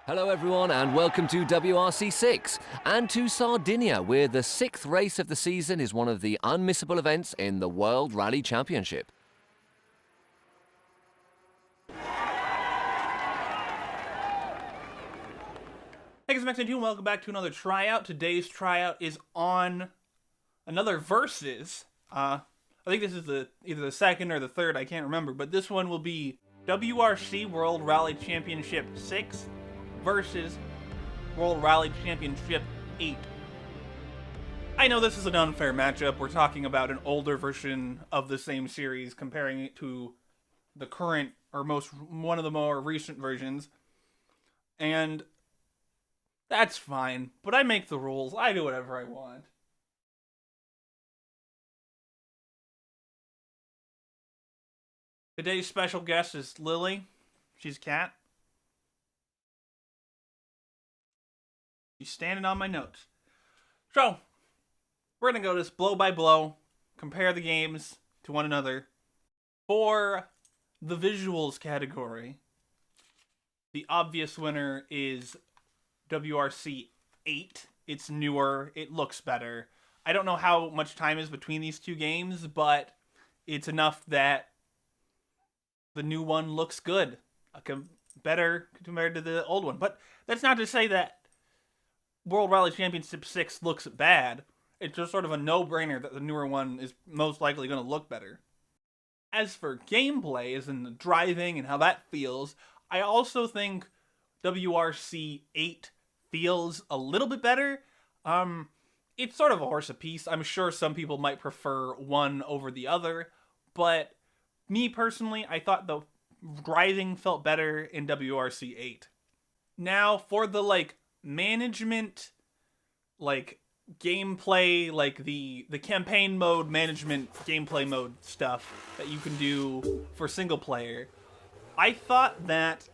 Hello everyone and welcome to WRC 6 and to Sardinia, where the 6th race of the season is one of the unmissable events in the World Rally Championship. Hey guys, Max92 and welcome back to another tryout. Today's tryout is on another Versus. I think this is either the second or the third, I can't remember, but this one will be WRC World Rally Championship 6 versus World Rally Championship 8. I know this is an unfair matchup. We're talking about an older version of the same series, comparing it to the current, or one of the more recent versions. And that's fine, but I make the rules. I do whatever I want. Today's special guest is Lily. She's a cat. She's standing on my notes. So, we're going to go this blow by blow, compare the games to one another. For the visuals category, the obvious winner is WRC 8. It's newer, it looks better. I don't know how much time is between these two games, but it's enough that the new one looks good. Better compared to the old one. But that's not to say that World Rally Championship 6 looks bad. It's just sort of a no-brainer that the newer one is most likely going to look better. As for gameplay, as in the driving and how that feels, I also think WRC 8 feels a little bit better. It's sort of a horse apiece. I'm sure some people might prefer one over the other, but me personally, I thought the driving felt better in WRC 8. Now, for the, management, gameplay, the campaign mode, management, gameplay mode stuff that you can do for single player, I thought that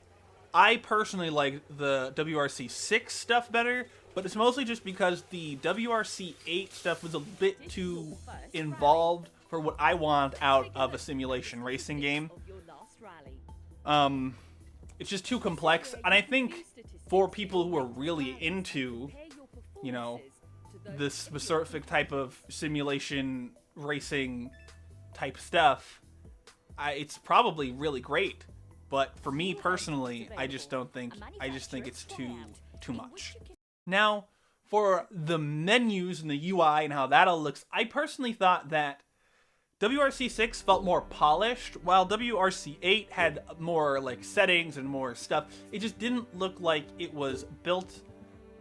I personally like the WRC 6 stuff better, but it's mostly just because the WRC 8 stuff was a bit too involved for what I want out of a simulation racing game. It's just too complex, and I think for people who are really into, this specific type of simulation racing type stuff, it's probably really great. But for me personally, I just think it's too much. Now, for the menus and the UI and how that all looks, I personally thought that WRC 6 felt more polished, while WRC 8 had more settings and more stuff. It just didn't look like it was built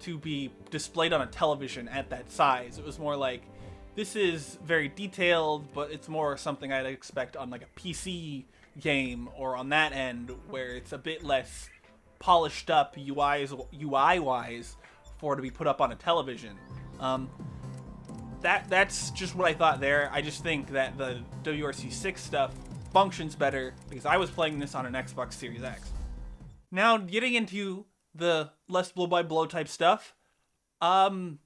to be displayed on a television at that size. It was more like, this is very detailed, but it's more something I'd expect on a PC game or on that end, where it's a bit less polished up UI-wise for it to be put up on a television. That's just what I thought there. I just think that the WRC 6 stuff functions better because I was playing this on an Xbox Series X. Now, getting into the less blow-by-blow type stuff, as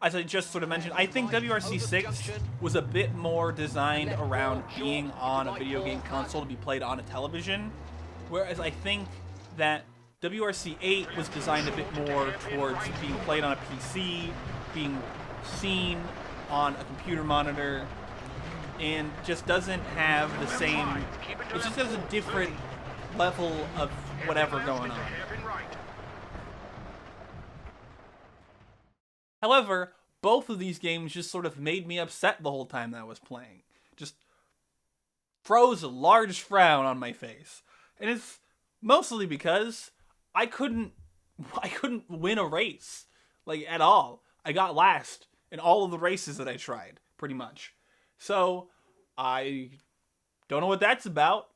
I just sort of mentioned, I think WRC 6 was a bit more designed around being on a video game console to be played on a television, whereas I think that WRC 8 was designed a bit more towards being played on a PC, being seen on a computer monitor, and just doesn't have the same, it just has a different level of whatever going on. However, both of these games just sort of made me upset the whole time that I was playing. Just froze a large frown on my face. And it's mostly because I couldn't win a race, at all. I got last in all of the races that I tried, pretty much. So, I don't know what that's about.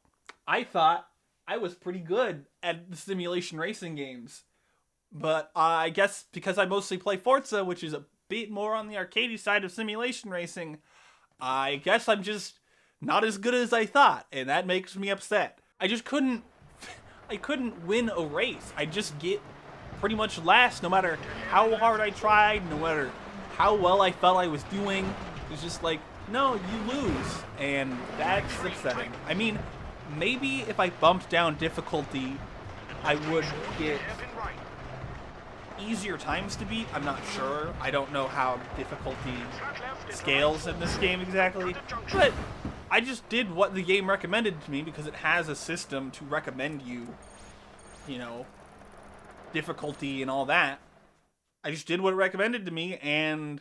I thought I was pretty good at the simulation racing games. But I guess because I mostly play Forza, which is a bit more on the arcadey side of simulation racing, I guess I'm just not as good as I thought, and that makes me upset. I couldn't win a race. I just get pretty much last no matter how hard I tried, no matter how well I felt I was doing. It's just no, you lose, and that's upsetting. I mean, maybe if I bumped down difficulty, I would get easier times to beat. I'm not sure. I don't know how difficulty scales in this game exactly, but I just did what the game recommended to me because it has a system to recommend you, you know, difficulty and all that. I just did what it recommended to me, and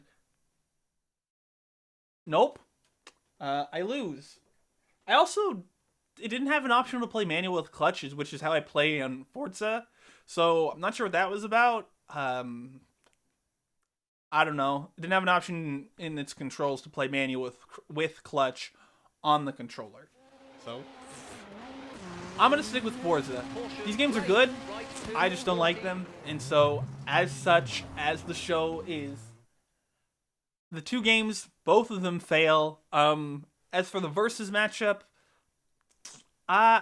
nope, I lose. I also, it didn't have an option to play manual with clutches, which is how I play on Forza, so I'm not sure what that was about. I don't know. It didn't have an option in its controls to play manual with clutch on the controller. So I'm gonna stick with Forza. These games are good. I just don't like them, and so as such, as the show is, the two games, both of them fail. As for the versus matchup,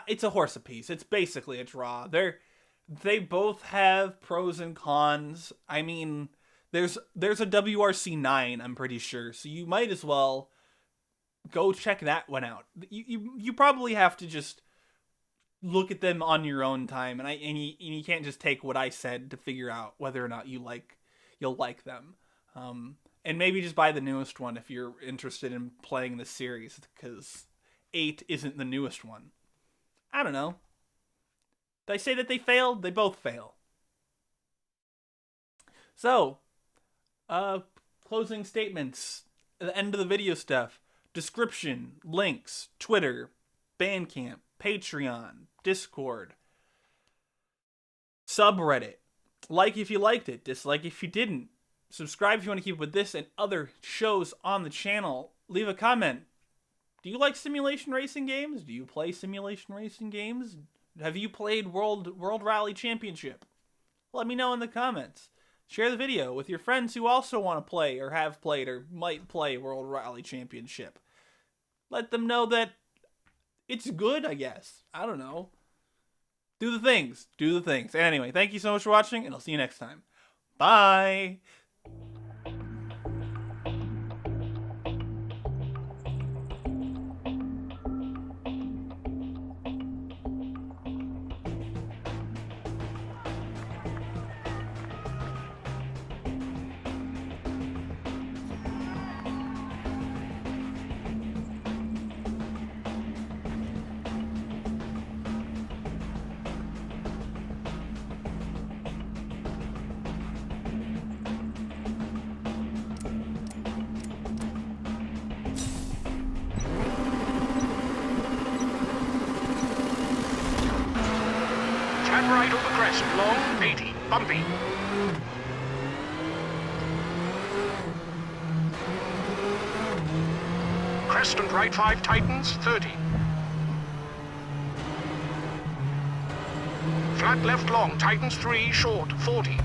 it's a horse apiece. It's basically a draw. They both have pros and cons. I mean, there's a WRC 9, I'm pretty sure, so you might as well go check that one out. You probably have to just look at them on your own time, and you can't just take what I said to figure out whether or not you'll like them. And maybe just buy the newest one if you're interested in playing this series, because 8 isn't the newest one. I don't know. Did I say that they failed? They both fail. So, closing statements, the end of the video stuff, description, links, Twitter, Bandcamp, Patreon, Discord, subreddit. Like if you liked it, dislike if you didn't. Subscribe if you want to keep up with this and other shows on the channel. Leave a comment. Do you like simulation racing games? Do you play simulation racing games? Have you played World Rally Championship? Let me know in the comments. Share the video with your friends who also want to play or have played or might play World Rally Championship. Let them know that it's good, I guess. I don't know. Do the things. Do the things. Anyway, thank you so much for watching, and I'll see you next time. Bye! Flat right over crest, long, 80, bumpy. Crest and right 5 tightens, 30. Flat left long, tightens 3, short, 40.